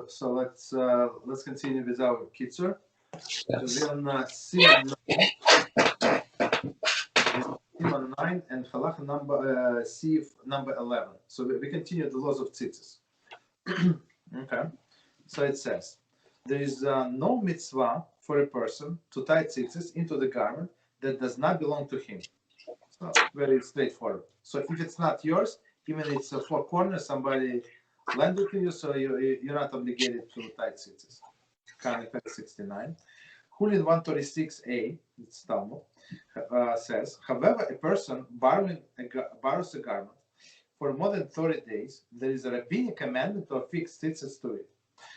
So let's continue with our Kitzur. Yes. So we're on Siman 9 and Halachah number 11. So we continue the laws of Tzitzis. Okay. So it says, there is no mitzvah for a person to tie Tzitzis into the garment that does not belong to him. So very straightforward. So if it's not yours, even if it's a four corners, somebody lend it to you, so you're not obligated to tie Tzitzis. Kind of 69. Hulin 136a, it's Talmud, says, however, a person borrows a garment for more than 30 days, there is a rabbinic commandment to affix Tzitzis to it,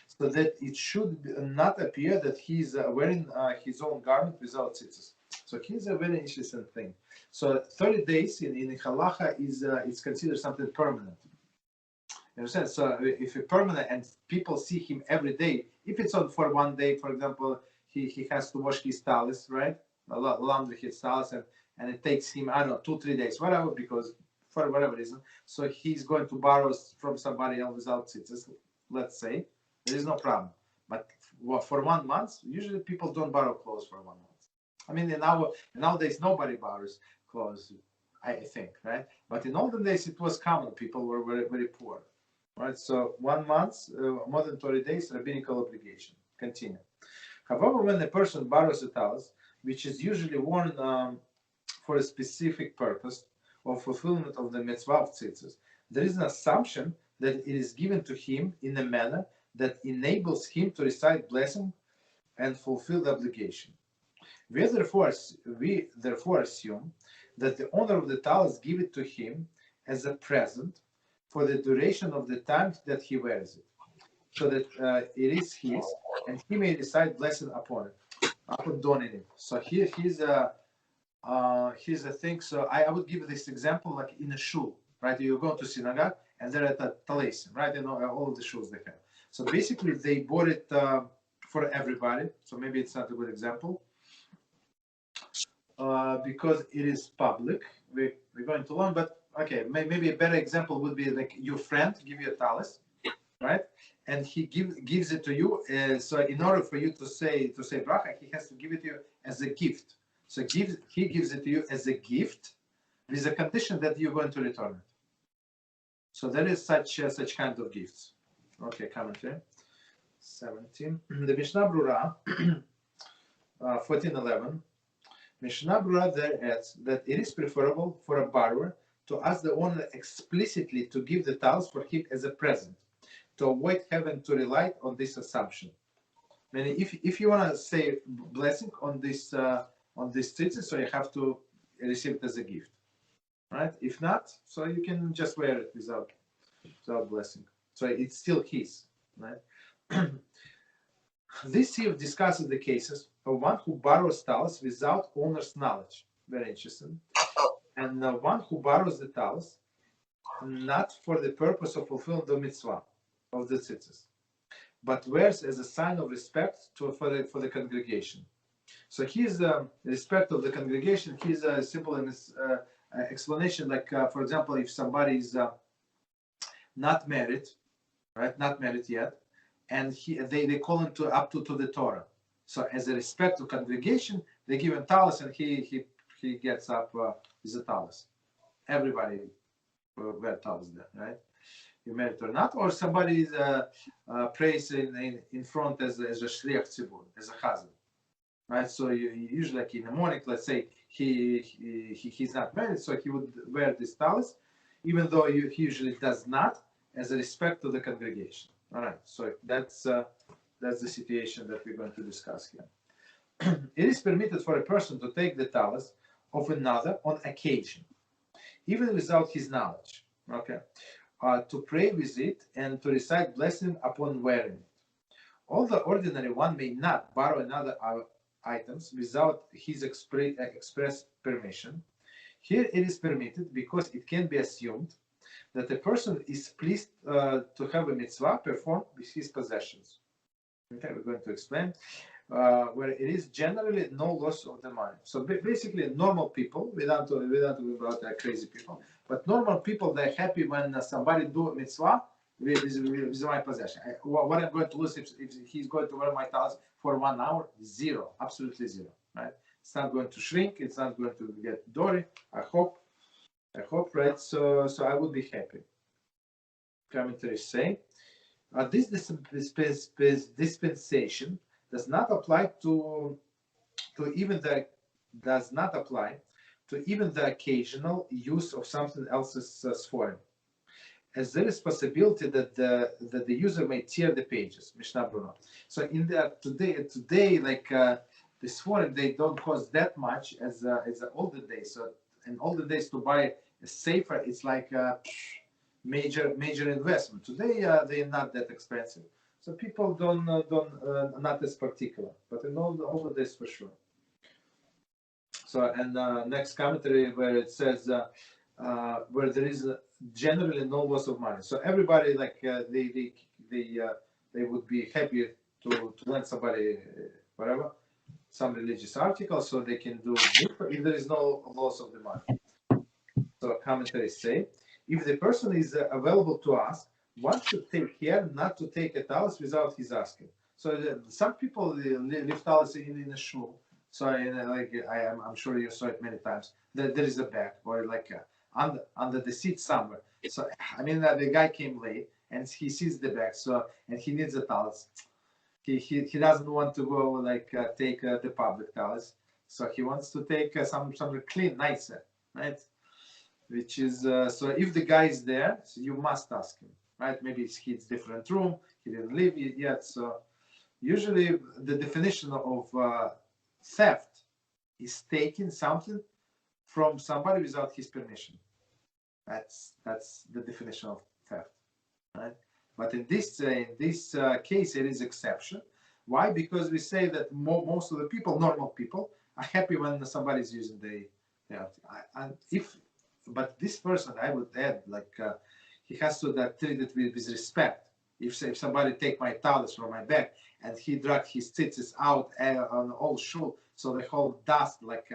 so that it should not appear that he's wearing his own garment without Tzitzis. So here's a very interesting thing. So 30 days in Halacha is considered something permanent. You understand? So if it's permanent and people see him every day, if it's on for one day, for example, he has to wash his talis, right? Laundry his talis, and it takes him, I don't know, 2-3 days, whatever, because for whatever reason. So he's going to borrow from somebody else without Tzitzis, let's say. There is no problem. But for 1 month, usually people don't borrow clothes for 1 month. I mean, nowadays nobody borrows clothes, I think, right? But in olden days it was common. People were very, very poor, right? So 1 month, more than 30 days, rabbinical obligation. Continue. However, when a person borrows a talis, which is usually worn for a specific purpose or fulfillment of the mitzvah of tzitzis, there is an assumption that it is given to him in a manner that enables him to recite blessing and fulfill the obligation. We therefore assume that the owner of the talis give it to him as a present for the duration of the time that he wears it, so that it is his, and he may recite blessing upon it, upon donning it. So here's a thing. So I would give this example like in a shul, right? You go to synagogue and they're at a talesim, right? You know, all of the shuls they have. So basically they bought it for everybody. So maybe it's not a good example. Because it is public, we're going to learn, but okay, maybe a better example would be like your friend give you a talis, right? And he gives it to you. So in order for you to say bracha, he has to give it to you as a gift. So he gives it to you as a gift with the condition that you're going to return it. So there is such kind of gifts. Okay, commentary 17. The Mishnah Brura 14:11. Mishnah Brura there adds that it is preferable for a borrower to ask the owner explicitly to give the talis for him as a present, to avoid having to rely on this assumption. Meaning, if you want to say blessing on this tzitzit, so you have to receive it as a gift, right? If not, so you can just wear it without blessing. So it's still his, right? This here discusses the cases of one who borrows talis without owner's knowledge. Very interesting. And one who borrows the talis not for the purpose of fulfilling the mitzvah of the tzitzis, but wears as a sign of respect for the congregation. So here's the respect of the congregation. Here's a simple explanation. Like, for example, if somebody is not married, right? Not married yet. And they call him up to the Torah. So as a respect to congregation, they give him talis, and he gets up with a talis. Everybody wear talis there, right? You married or not, or somebody prays in front as a shliach tzibur, as a chazan, right? So you usually, like in the morning, let's say he's not married, so he would wear this talis, even though he usually does not, as a respect to the congregation. All right, so that's the situation that we're going to discuss here. It is permitted for a person to take the talis of another on occasion, even without his knowledge, okay, to pray with it and to recite blessing upon wearing it. Although ordinary one may not borrow another items without his express permission, here it is permitted because it can be assumed that a person is pleased to have a mitzvah performed with his possessions. Okay, we're going to explain where it is generally no loss of the money. So basically, normal people, without talking about crazy people, but normal people, they're happy when somebody do a mitzvah with my possession. What I'm going to lose if he's going to wear my talis for 1 hour? Zero, absolutely zero, right? It's not going to shrink. It's not going to get dirty. I hope, right? So I would be happy. Commentaries say this dispensation does not apply to even the occasional use of something else's sforim, as there is possibility that the user may tear the pages. Mishnah Bruno. So in the today like the sforim, they don't cost that much as the older days. So in older days, to buy a sefer, it's like a major investment. Today they're not that expensive, so people don't not as particular. But in all the days, for sure. So, and next commentary where it says where there is generally no loss of money. So everybody, like they would be happy to lend somebody whatever, some religious article, so they can do it if there is no loss of the money. So commentaries say, if the person is available to ask, one should take care not to take a talis without his asking. So some people leave talis in a shul. So like I'm sure you saw it many times. There is a bag or like under the seat somewhere. So I mean the guy came late and he sees the bag. So and he needs a talis. He doesn't want to go like take the public talis. So he wants to take something clean, nicer, right? Which is so if the guy is there, so you must ask him, right? Maybe he's different room. He didn't leave it yet. So usually the definition of theft is taking something from somebody without his permission. That's the definition of theft, right? But in this case, it is exception. Why? Because we say that most of the people, normal people, are happy when somebody is using but this person, I would add, like he has to treat it with respect. If somebody take my talis from my bag and he drag his tzitzis out on the whole shul, so the whole dust, like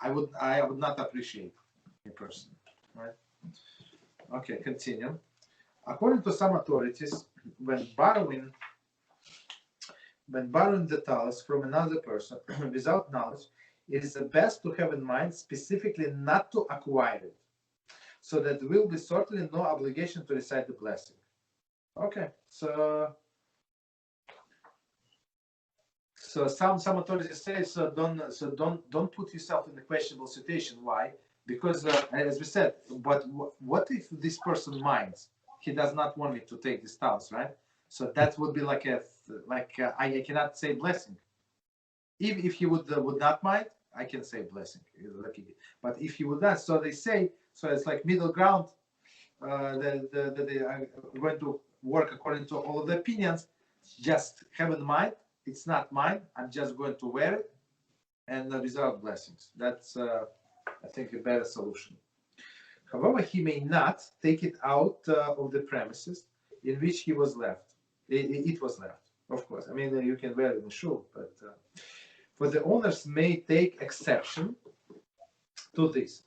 I would not appreciate a person, right? Okay, continue. According to some authorities, when borrowing the talis from another person without knowledge, it is the best to have in mind specifically not to acquire it, so that there will be certainly no obligation to recite the blessing. Okay, so some authorities say don't put yourself in a questionable situation. Why? Because as we said, but what if this person minds? He does not want me to take this talis, right? So that would be like I cannot say blessing. If he would not mind, I can say blessing. But if he would not, so they say, so it's like middle ground. That they are going to work according to all of the opinions. Just have in mind, it's not mine. I'm just going to wear it, and without blessings. That's I think a better solution. However, he may not take it out of the premises in which he was left. It was left, of course. I mean, you can wear it in the shul, but for the owners may take exception to this.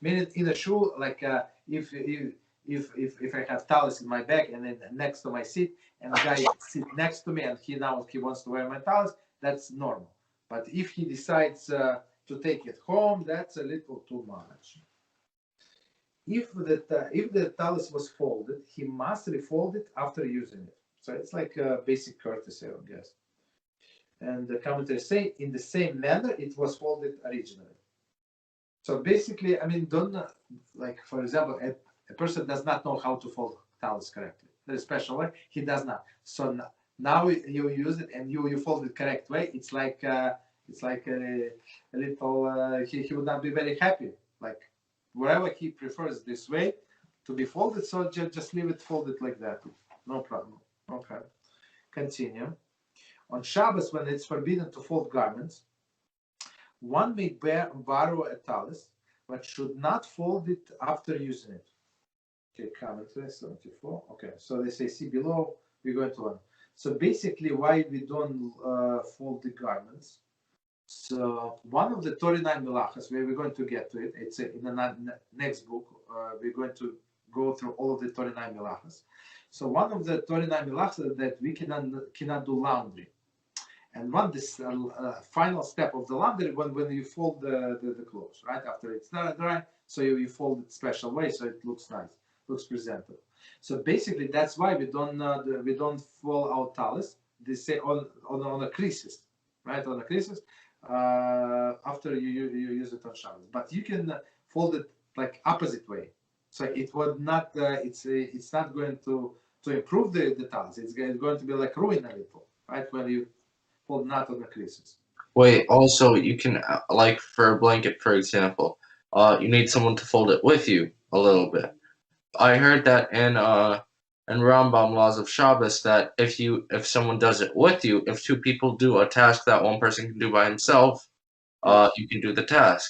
Meaning in a shul, like if I have talis in my bag and then next to my seat, and the guy sits next to me and he wants to wear my talis, that's normal. But if he decides to take it home, that's a little too much. If the talis was folded, he must refold it after using it. So it's like a basic courtesy, I guess. And the commentators say, in the same manner it was folded originally. So basically, I mean, don't like, for example, a person does not know how to fold talis correctly. There's a special way. He does not. So now you use it and you fold it correct way. It's like a little. He would not be very happy. Like wherever he prefers this way to be folded, so just leave it folded like that. No problem. Okay. Continue. On Shabbos, when it's forbidden to fold garments, one may borrow a talis, but should not fold it after using it. Okay, commentary 74. Okay, so they say, see below, we're going to learn. So basically, why we don't fold the garments. So one of the 39 Halachos, where we're going to get to it, it's in the next book, we're going to go through all of the 39 milachas. So one of the 39 milachas that we cannot do laundry. And one this final step of the laundry when you fold the clothes, right after it's dry, so you fold it special way so it looks nice, looks presentable. So basically that's why we don't fold our talis. They say on the creases, right, on the creases after you use it on Shabbos. But you can fold it like opposite way, so it would not it's not going to improve the talis. It's going to be like ruin a little, right, when you fold not on the creases. Wait, also you can like for a blanket, for example, you need someone to fold it with you a little bit. I heard that in Rambam laws of Shabbos that if someone does it with you, if two people do a task that one person can do by himself, you can do the task.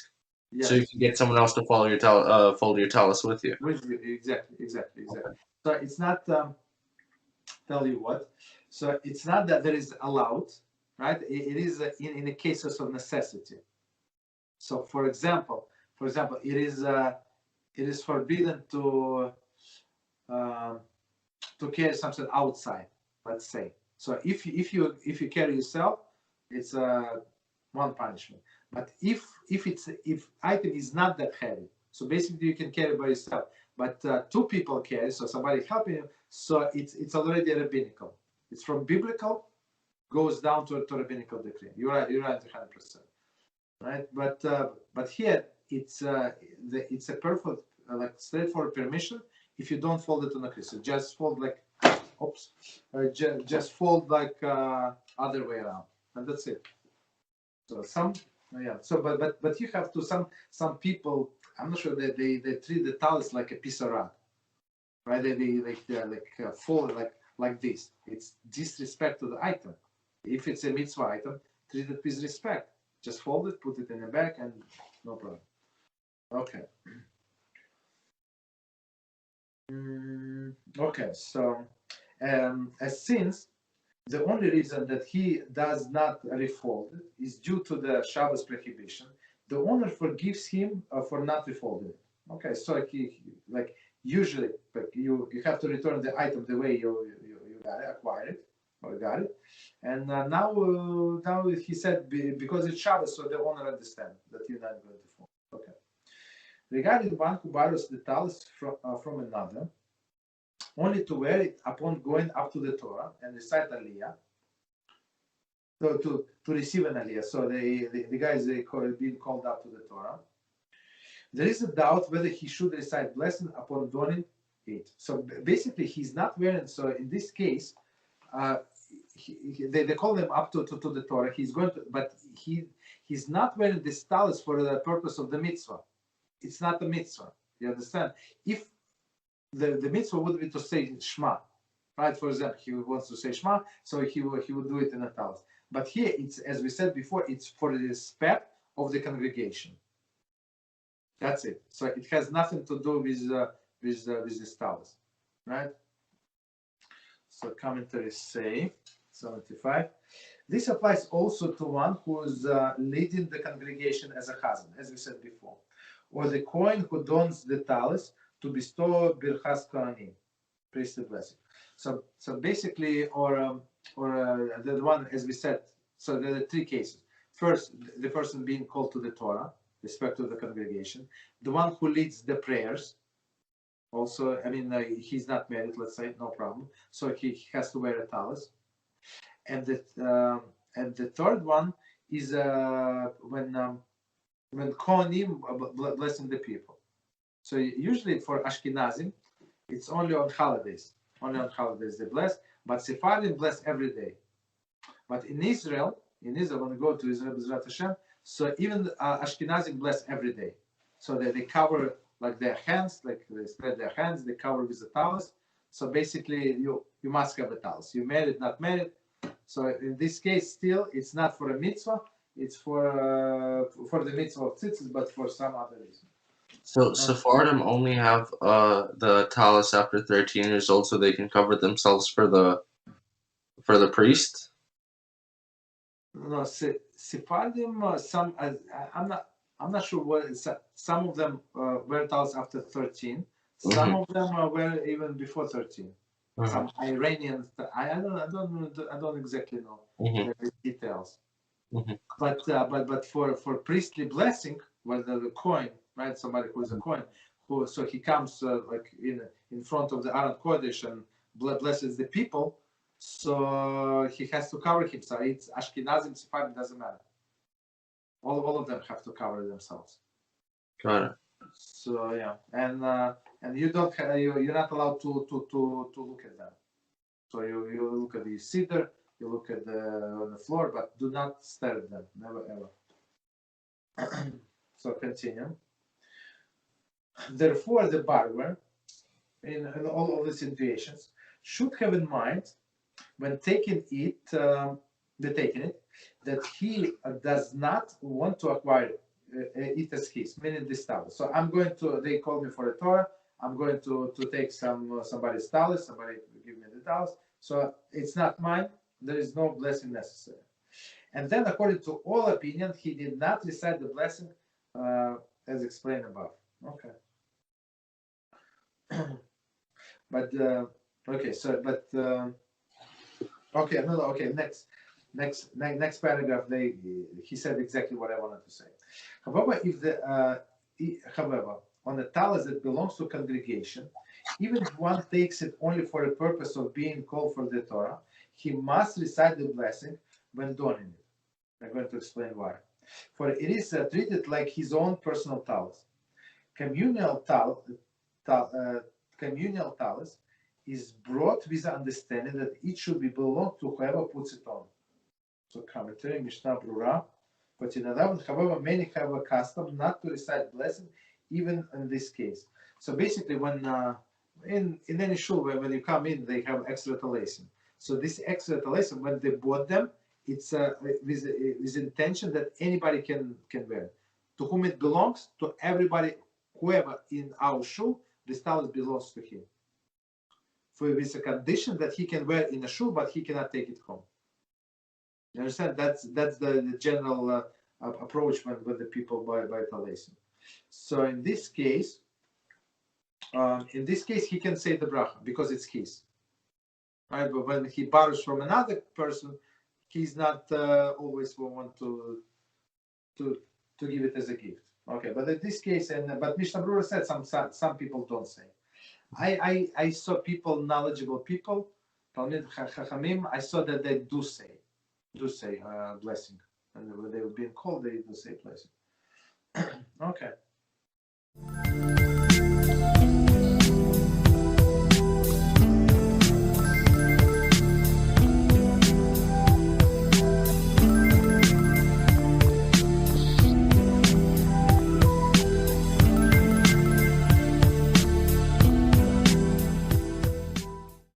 Yes. So you can get someone else to fold your talis with you. Exactly. So it's not tell you what. So it's not that there is allowed, right? It is in the cases of necessity. So for example, it is forbidden to carry something outside. Let's say. So if you carry yourself, it's one punishment. But if item is not that heavy, so basically you can carry by yourself. But two people carry, so somebody helping you, so it's already rabbinical. It's from biblical, goes down to rabbinical decree. You're right 100%, right? But here it's a perfect like straightforward permission. If you don't fold it on a crease, so just fold like, just fold like other way around, and that's it. So So but you have to some people. I'm not sure that they treat the talis like a piece of rag, right? They fold like this. It's disrespect to the item. If it's a mitzvah item, treat it with respect. Just fold it, put it in the bag, and no problem. Okay. Okay. So, since the only reason that he does not refold it is due to the Shabbos prohibition, the owner forgives him for not refolding it. Okay, so he like usually like you have to return the item the way you got it, acquired it or got it, and now he said because it's Shabbos, so the owner understands that you're not going to fold. Okay. Regarding one who borrows the talis from another, only to wear it upon going up to the Torah and recite Aliyah, so to receive an Aliyah. So the guys being called up to the Torah. There is a doubt whether he should recite blessing upon donning it. So basically, he's not wearing. So in this case, they call him up to the Torah. He's going to, but he's not wearing this talis for the purpose of the mitzvah. It's not a mitzvah. You understand? If the mitzvah would be to say Shema, right? For example, he wants to say Shema, so he would do it in a talis. But here, it's as we said before, it's for the respect of the congregation. That's it. So it has nothing to do with this talis, right? So commentaries say 75. This applies also to one who is leading the congregation as a husband, as we said before, or the Kohen who dons the talis to bestow birchas kohanim, priestly blessing. So basically, or the one as we said. So there are three cases. First, the person being called to the Torah, respect to the congregation. The one who leads the prayers. Also, I mean, he's not married. Let's say, no problem. So he has to wear a talis. And the third one is when kohanim blessing the people. So usually for Ashkenazim, it's only on holidays. Only on holidays they bless, but Sephardim bless every day. But in Israel, when we go to Israel, Beezrat HaShem, so even Ashkenazim bless every day. So they cover like their hands, like they spread their hands, they cover with the talis. So basically, you must have a talis. You married, not married. So in this case, still, it's not for a mitzvah. It's for the mitzvah of Tzitzis, but for some other reason. So Sephardim only have the talis after 13 years old, so they can cover themselves for the priest. No, Sephardim. I'm not sure what. Some of them wear talis after 13. Some of them were even before 13. Mhm. Some Iranians, I don't exactly know the details. Mhm. But for priestly blessing, where the coin, right? Somebody who is a coin, so he comes like in front of the Aron Kodesh and blesses the people. So he has to cover himself. It's Ashkenazim, Sephardim, doesn't matter. All of them have to cover themselves. Got it. So yeah, and you don't you're not allowed to look at them. So you look at the cedar, you look at on the floor, but do not stare at them. Never ever. So continue. Therefore, the borrower, in all of the situations, should have in mind when taking it, that he does not want to acquire it as his, meaning this talus. So I'm going to. They called me for a Torah. I'm going to take somebody's talus. Somebody give me the talus. So it's not mine. There is no blessing necessary. And then, according to all opinion, he did not recite the blessing as explained above. Okay. But okay. So but. Okay, no, okay. Next paragraph. He said exactly what I wanted to say. However, however, on a talus that belongs to congregation, even if one takes it only for the purpose of being called for the Torah, he must recite the blessing when donning it. I'm going to explain why. For it is treated like his own personal talus. Communal talus is brought with the understanding that it should be belong to whoever puts it on. So commentary, Mishnah Brura, 14:11. However, many have a custom not to recite blessing, even in this case. So basically, when in any shul, when you come in, they have extra talaisim. So this extra talaisim, when they bought them, it's with intention that anybody can wear. To whom it belongs, to everybody, whoever in our shul, this talus belongs to him. For with a condition that he can wear in a shul, but he cannot take it home. You understand? That's the general approach when the people buy talaisim. So in this case, he can say the bracha because it's his, right? But when he borrows from another person, he's not always want to give it as a gift. Okay, but in this case, but Mishnah Brura said some people don't say. I saw people, knowledgeable people, Talmid Chachamim, I saw that they do say blessing. And when they were being called, they do say blessing. Okay.